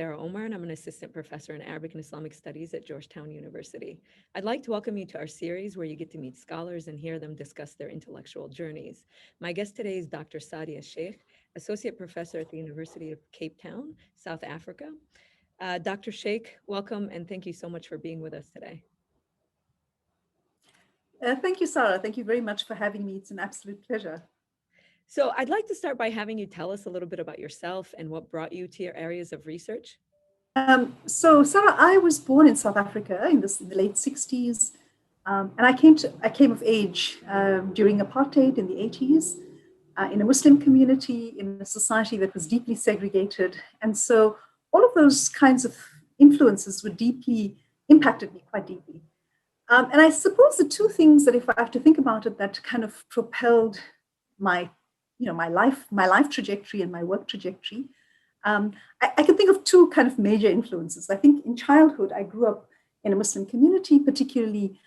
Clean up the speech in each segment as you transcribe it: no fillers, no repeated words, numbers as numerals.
Sarah Omar, and I'm an assistant professor in Arabic and Islamic Studies at Georgetown University. I'd like to welcome you to our series where you get to meet scholars and hear them discuss their intellectual journeys. My guest today is Dr. Sadiyyas Shaikh, associate professor at the University of Cape Town, South Africa. Dr. Shaikh, welcome and thank you so much for being with us today. Thank you, Sarah. Thank you very much for having me. It's an absolute pleasure. So I'd like to start by having you tell us a little bit about yourself and what brought you to your areas of research. So, Sarah, I was born in South Africa in the late 60s, and I came of age during apartheid in the 80s, in a Muslim community, in a society that was deeply segregated. And so all of those kinds of influences were deeply impacted me quite deeply. And I suppose the two things that, if I have to think about it, that kind of propelled my life trajectory and my work trajectory. I can think of two kind of major influences. I think in childhood, I grew up in a Muslim community, particularly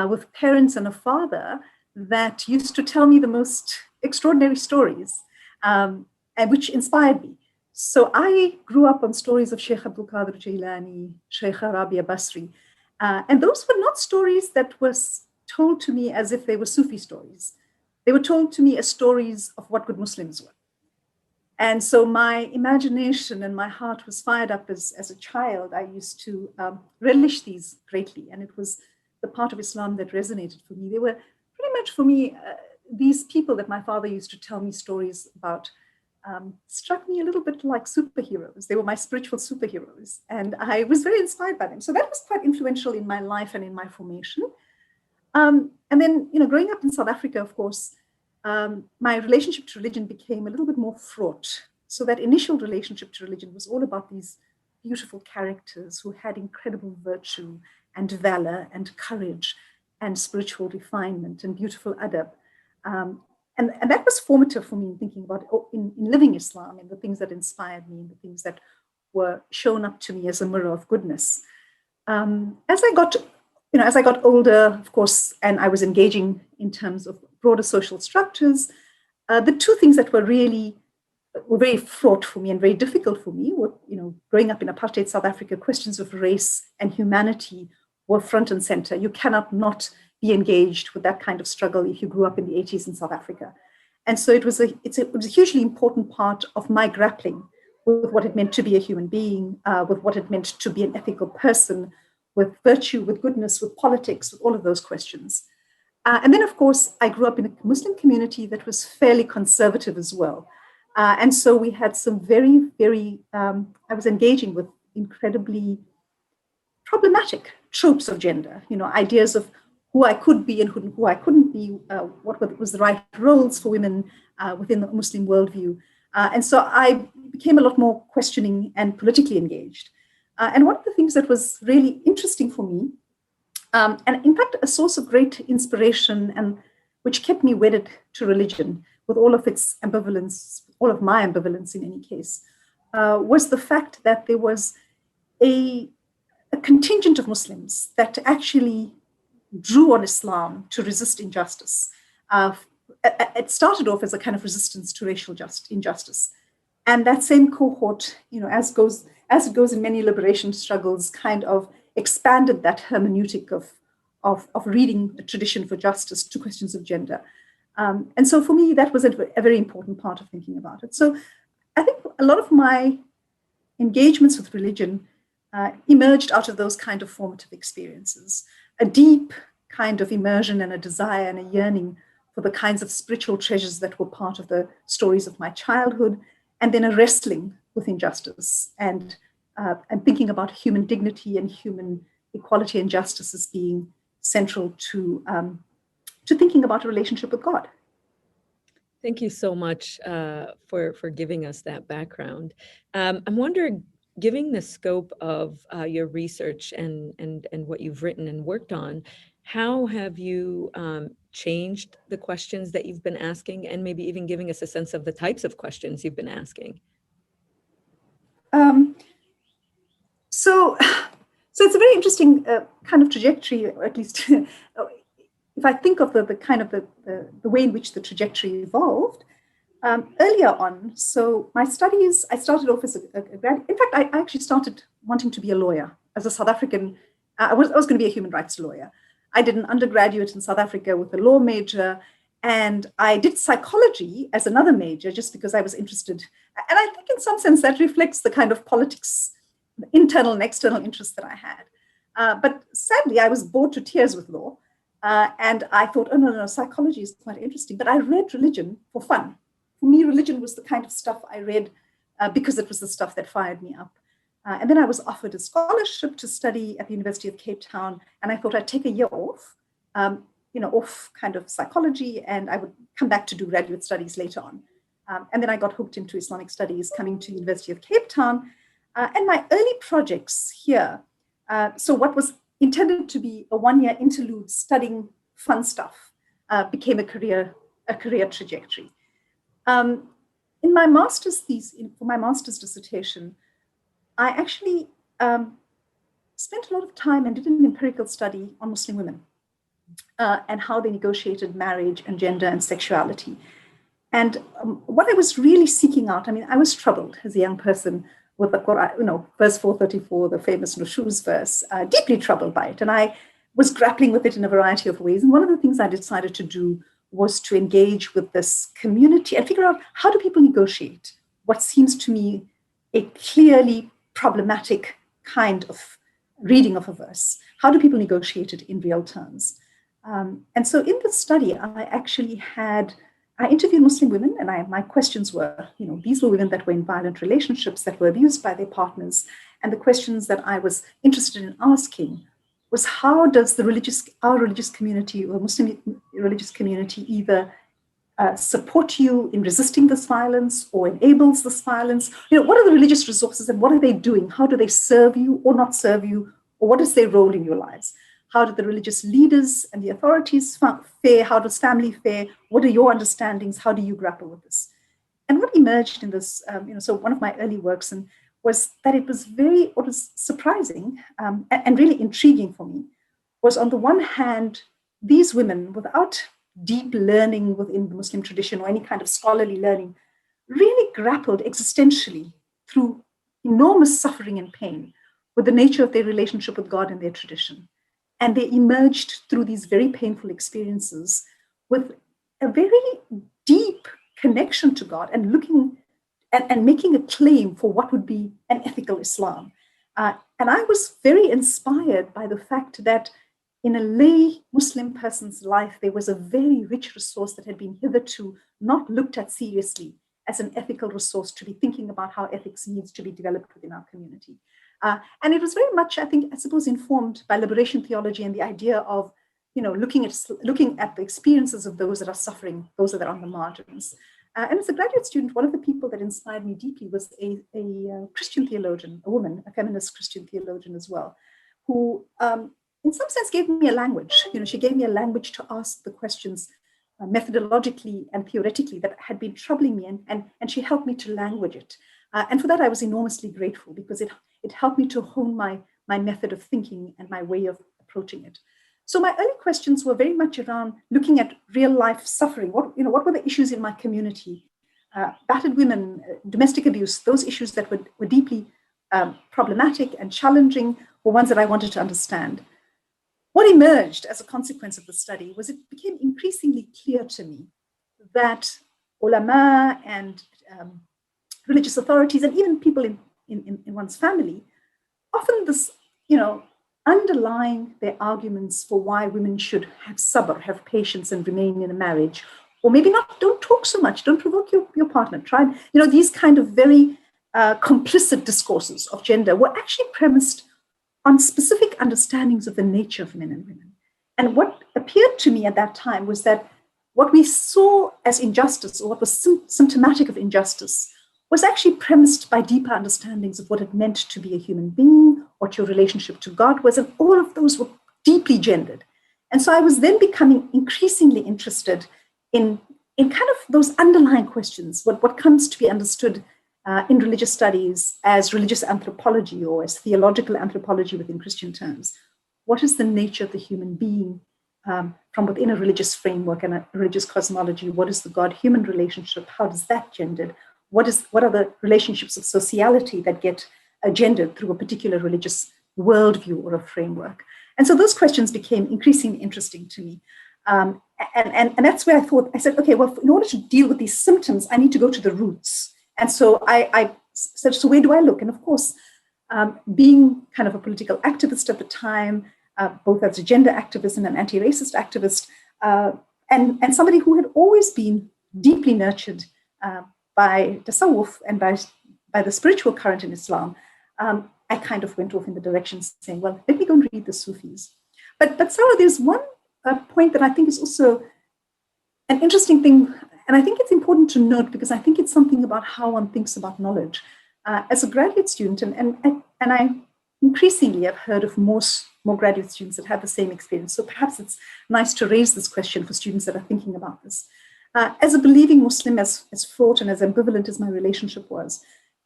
with parents and a father that used to tell me the most extraordinary stories, and which inspired me. So I grew up on stories of Shaykh Abdul Qadir Jailani, Shaykh Rabia Basri, and those were not stories that were told to me as if they were Sufi stories. They were told to me as stories of what good Muslims were. And so my imagination and my heart was fired up as a child. I used to relish these greatly. And it was the part of Islam that resonated for me. They were pretty much for me, these people that my father used to tell me stories about struck me a little bit like superheroes. They were my spiritual superheroes. And I was very inspired by them. So that was quite influential in my life and in my formation. And then, growing up in South Africa, of course, my relationship to religion became a little bit more fraught. So that initial relationship to religion was all about these beautiful characters who had incredible virtue and valor and courage and spiritual refinement and beautiful adab. And that was formative for me in thinking about, in living Islam and the things that inspired me and the things that were shown up to me as a mirror of goodness. As I got older, of course, and I was engaging in terms of broader social structures, the two things that were very fraught for me and very difficult for me were, growing up in apartheid South Africa, questions of race and humanity were front and center. You cannot not be engaged with that kind of struggle if you grew up in the 80s in South Africa. And so it was a hugely important part of my grappling with what it meant to be a human being, with what it meant to be an ethical person, with virtue, with goodness, with politics, with all of those questions. And then, of course, I grew up in a Muslim community that was fairly conservative as well. And so we had some very, very, I was engaging with incredibly problematic tropes of gender, ideas of who I could be and who I couldn't be, what was the right roles for women within the Muslim worldview. And so I became a lot more questioning and politically engaged. And one of the things that was really interesting for me, and in fact, a source of great inspiration and which kept me wedded to religion with all of its ambivalence, all of my ambivalence in any case, was the fact that there was a contingent of Muslims that actually drew on Islam to resist injustice. It started off as a kind of resistance to racial injustice. And that same cohort, as it goes in many liberation struggles, kind of expanded that hermeneutic of reading a tradition for justice to questions of gender. And so for me, that was a very important part of thinking about it. So I think a lot of my engagements with religion emerged out of those kind of formative experiences, a deep kind of immersion and a desire and a yearning for the kinds of spiritual treasures that were part of the stories of my childhood, and then a wrestling with injustice and thinking about human dignity and human equality and justice as being central to thinking about a relationship with God. Thank you so much for giving us that background. I'm wondering, given the scope of your research and what you've written and worked on, how have you changed the questions that you've been asking, and maybe even giving us a sense of the types of questions you've been asking? So it's a very interesting kind of trajectory, or at least if I think of the way in which the trajectory evolved, earlier on. So my studies, I started off as a grad. In fact, I actually started wanting to be a lawyer as a South African. I was going to be a human rights lawyer. I did an undergraduate in South Africa with a law major, and I did psychology as another major just because I was interested. And I think in some sense that reflects the kind of politics, internal and external interests that I had. But sadly, I was bored to tears with law. And I thought, oh, no, psychology is quite interesting. But I read religion for fun. For me, religion was the kind of stuff I read because it was the stuff that fired me up. And then I was offered a scholarship to study at the University of Cape Town. And I thought I'd take a year off, off kind of psychology, and I would come back to do graduate studies later on. And then I got hooked into Islamic studies coming to the University of Cape Town. And my early projects here, so what was intended to be a one-year interlude studying fun stuff, became a career trajectory. In my master's thesis, for my master's dissertation, I actually spent a lot of time and did an empirical study on Muslim women and how they negotiated marriage and gender and sexuality. And what I was really seeking out, I mean, I was troubled as a young person with the Quran, verse 434, the famous Nushuz verse, deeply troubled by it. And I was grappling with it in a variety of ways. And one of the things I decided to do was to engage with this community and figure out, how do people negotiate what seems to me a clearly problematic kind of reading of a verse? How do people negotiate it in real terms? And so in this study, I interviewed Muslim women, and my questions were, these were women that were in violent relationships, that were abused by their partners. And the questions that I was interested in asking was, how does our religious community or Muslim religious community either support you in resisting this violence or enables this violence? What are the religious resources and what are they doing? How do they serve you or not serve you? Or what is their role in your lives? How do the religious leaders and the authorities fare? How does family fare? What are your understandings? How do you grapple with this? And what emerged in this, so one of my early works was that it was what was surprising and really intriguing for me was, on the one hand, these women, without deep learning within the Muslim tradition or any kind of scholarly learning, really grappled existentially through enormous suffering and pain with the nature of their relationship with God and their tradition. And they emerged through these very painful experiences with a very deep connection to God and looking and making a claim for what would be an ethical Islam. And I was very inspired by the fact that in a lay Muslim person's life, there was a very rich resource that had been hitherto not looked at seriously as an ethical resource to be thinking about how ethics needs to be developed within our community. And it was very much, I suppose, informed by liberation theology and the idea of, looking at the experiences of those that are suffering, those that are on the margins. And as a graduate student, one of the people that inspired me deeply was a Christian theologian, a woman, a feminist Christian theologian as well, who, in some sense, gave me a language. She gave me a language to ask the questions methodologically and theoretically that had been troubling me, and she helped me to language it. And for that, I was enormously grateful, because it helped me to hone my method of thinking and my way of approaching it. So my early questions were very much around looking at real life suffering. What were the issues in my community? Battered women, domestic abuse, those issues that were deeply problematic and challenging were ones that I wanted to understand. What emerged as a consequence of the study was it became increasingly clear to me that ulama and religious authorities and even people in one's family, often this, underlying their arguments for why women should have sabr, have patience and remain in a marriage, or maybe not, don't talk so much, don't provoke your partner, try, these kind of very complicit discourses of gender were actually premised on specific understandings of the nature of men and women. And what appeared to me at that time was that what we saw as injustice, or what was symptomatic of injustice, was actually premised by deeper understandings of what it meant to be a human being, what your relationship to God was, and all of those were deeply gendered. And so I was then becoming increasingly interested in kind of those underlying questions, what comes to be understood in religious studies as religious anthropology or as theological anthropology within Christian terms. What is the nature of the human being from within a religious framework and a religious cosmology. What is the God-human relationship? How does that gendered? What are the relationships of sociality that get gendered through a particular religious worldview or a framework? And so those questions became increasingly interesting to me. And that's where I said, okay, well, in order to deal with these symptoms, I need to go to the roots. And so I said, so where do I look? And of course, being kind of a political activist at the time, both as a gender activist and an anti-racist activist, and somebody who had always been deeply nurtured by tasawwuf and by the spiritual current in Islam, I kind of went off in the direction saying, well, let me go and read the Sufis. But Sarah, there's one point that I think is also an interesting thing, and I think it's important to note because I think it's something about how one thinks about knowledge. As a graduate student, and I increasingly have heard of more graduate students that have the same experience. So perhaps it's nice to raise this question for students that are thinking about this. As a believing Muslim, as fraught and as ambivalent as my relationship was,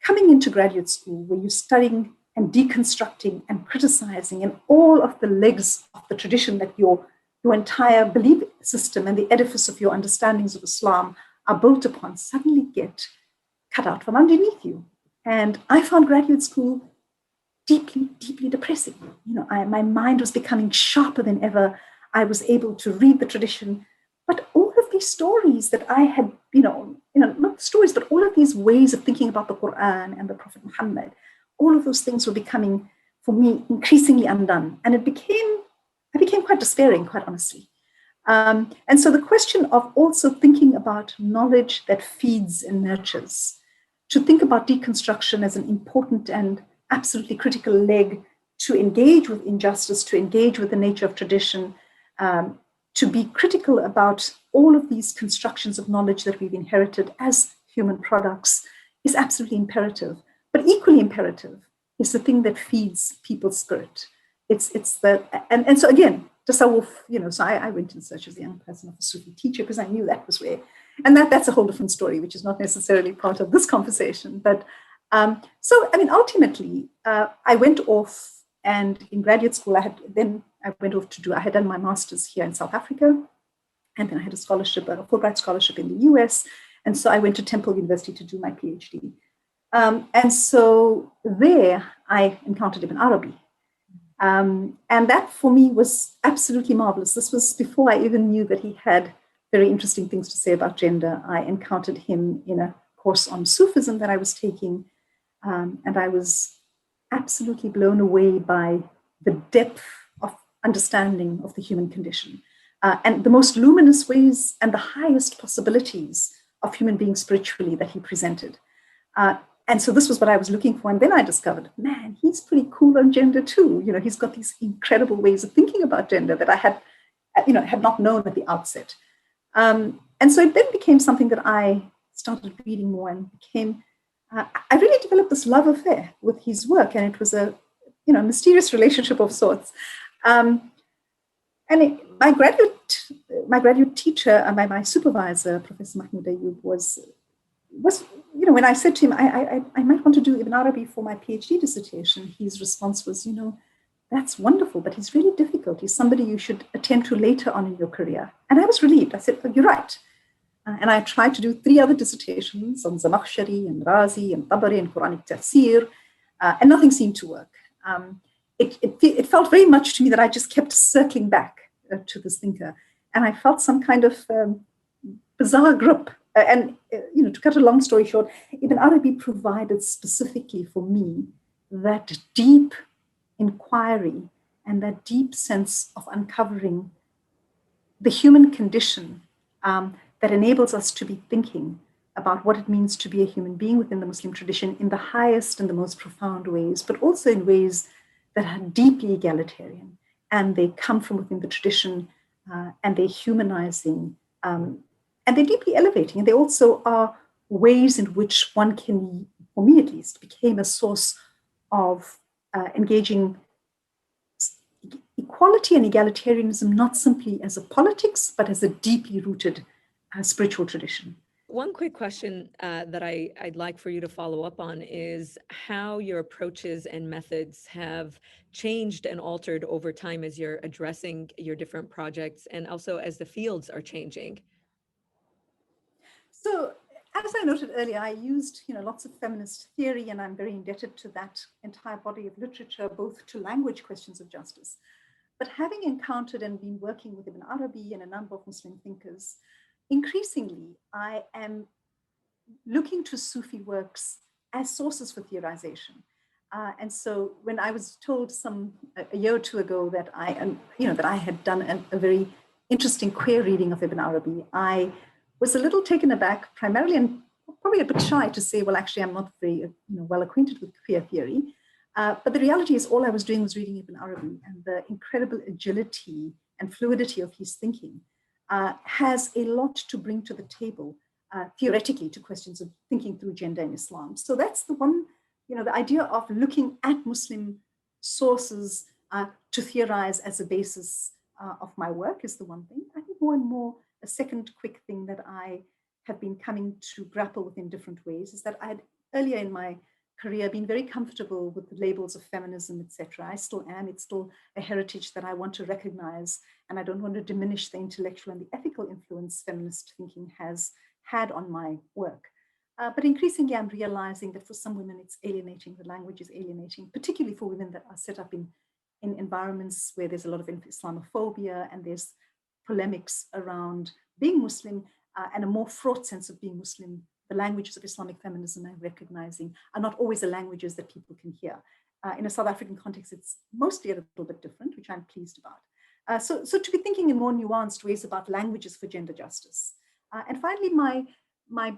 coming into graduate school where you're studying and deconstructing and criticizing and all of the legs of the tradition that your entire belief system and the edifice of your understandings of Islam are built upon suddenly get cut out from underneath you. And I found graduate school deeply, deeply depressing. My mind was becoming sharper than ever. I was able to read the tradition, but all of these stories that I had, not stories, but all of these ways of thinking about the Quran and the Prophet Muhammad, all of those things were becoming, for me, increasingly undone. And I became quite despairing, quite honestly. And so the question of also thinking about knowledge that feeds and nurtures, to think about deconstruction as an important and absolutely critical leg to engage with injustice, to engage with the nature of tradition, to be critical about all of these constructions of knowledge that we've inherited as human products is absolutely imperative. But equally imperative is the thing that feeds people's spirit. And so again, tasawwuf, so I went in search as a young person of a Sufi teacher because I knew that was where, and that's a whole different story, which is not necessarily part of this conversation. But ultimately, I went off, and in graduate school, I had done my master's here in South Africa, and then I had a scholarship, a Fulbright scholarship in the US, and so I went to Temple University to do my PhD. And so there, I encountered Ibn Arabi. And that for me was absolutely marvelous. This was before I even knew that he had very interesting things to say about gender. I encountered him in a course on Sufism that I was taking, and I was absolutely blown away by the depth of understanding of the human condition and the most luminous ways and the highest possibilities of human beings spiritually that he presented. And so this was what I was looking for. And then I discovered, man, he's pretty cool on gender too. He's got these incredible ways of thinking about gender that I had not known at the outset. And so it then became something that I started reading more and became, I really developed this love affair with his work. And it was a, mysterious relationship of sorts. My graduate teacher and my supervisor, Professor Mahmoud Ayub, was when I said to him, I might want to do Ibn Arabi for my PhD dissertation, his response was, that's wonderful, but he's really difficult. He's somebody you should attend to later on in your career. And I was relieved. I said, oh, you're right. And I tried to do 3 other dissertations on Zamakhshari and Razi and Tabari and Quranic tafsir, and nothing seemed to work. It felt very much to me that I just kept circling back to this thinker. And I felt some kind of bizarre grip. To cut a long story short, Ibn Arabi provided specifically for me that deep inquiry and that deep sense of uncovering the human condition that enables us to be thinking about what it means to be a human being within the Muslim tradition in the highest and the most profound ways, but also in ways that are deeply egalitarian, and they come from within the tradition, and they're humanizing, and they're deeply elevating, and they also are ways in which one can, for me at least, became a source of engaging equality and egalitarianism, not simply as a politics, but as a deeply rooted spiritual tradition. one quick question that I'd like for you to follow up on is how your approaches and methods have changed and altered over time as you're addressing your different projects and also as the fields are changing. So, as I noted earlier, I used lots of feminist theory, and I'm very indebted to that entire body of literature, both to language questions of justice. But having encountered and been working with Ibn Arabi and a number of Muslim thinkers, increasingly I am looking to Sufi works as sources for theorization. And so, when I was told a year or two ago that I had done a very interesting queer reading of Ibn Arabi, I was a little taken aback, primarily and probably a bit shy to say, well, actually, I'm not very well acquainted with queer theory. But the reality is all I was doing was reading Ibn Arabi, and the incredible agility and fluidity of his thinking has a lot to bring to the table, theoretically, to questions of thinking through gender in Islam. So that's the one, the idea of looking at Muslim sources to theorize as a basis of my work is the one thing. I think more and more, a second quick thing that I have been coming to grapple with in different ways is that I had earlier in my career been very comfortable with the labels of feminism, etc. I still am. It's still a heritage that I want to recognize, and I don't want to diminish the intellectual and the ethical influence feminist thinking has had on my work. But increasingly, I'm realizing that for some women, it's alienating. The language is alienating, particularly for women that are set up in environments where there's a lot of Islamophobia and there's polemics around being Muslim and a more fraught sense of being Muslim. The languages of Islamic feminism I'm recognizing are not always the languages that people can hear. In a South African context, it's mostly a little bit different, which I'm pleased about. So to be thinking in more nuanced ways about languages for gender justice. And finally, my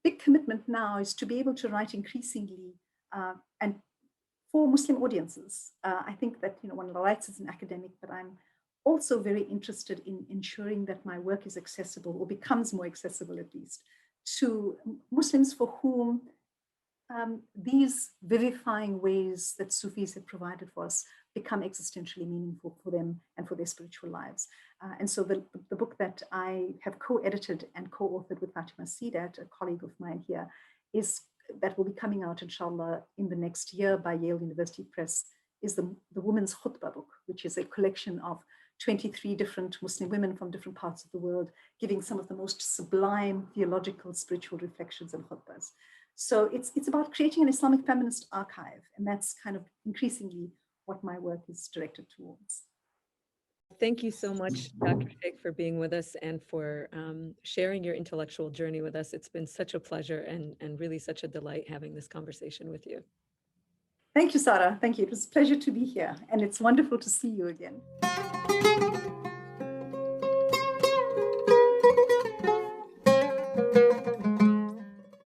big commitment now is to be able to write increasingly and for Muslim audiences. I think that one writes as an academic, but I'm also very interested in ensuring that my work is accessible, or becomes more accessible at least, to Muslims for whom these vivifying ways that Sufis have provided for us become existentially meaningful for them and for their spiritual lives. And so the book that I have co-edited and co-authored with Fatima Sidat, a colleague of mine here, that will be coming out, inshallah, in the next year by Yale University Press, is the Women's Khutbah book, which is a collection of 23 different Muslim women from different parts of the world, giving some of the most sublime theological, spiritual reflections and khutbahs. So it's about creating an Islamic feminist archive, and that's kind of increasingly what my work is directed towards. Thank you so much, Dr. Shaikh, for being with us and for sharing your intellectual journey with us. It's been such a pleasure and really such a delight having this conversation with you. Thank you, Sarah. Thank you. It was a pleasure to be here, and it's wonderful to see you again.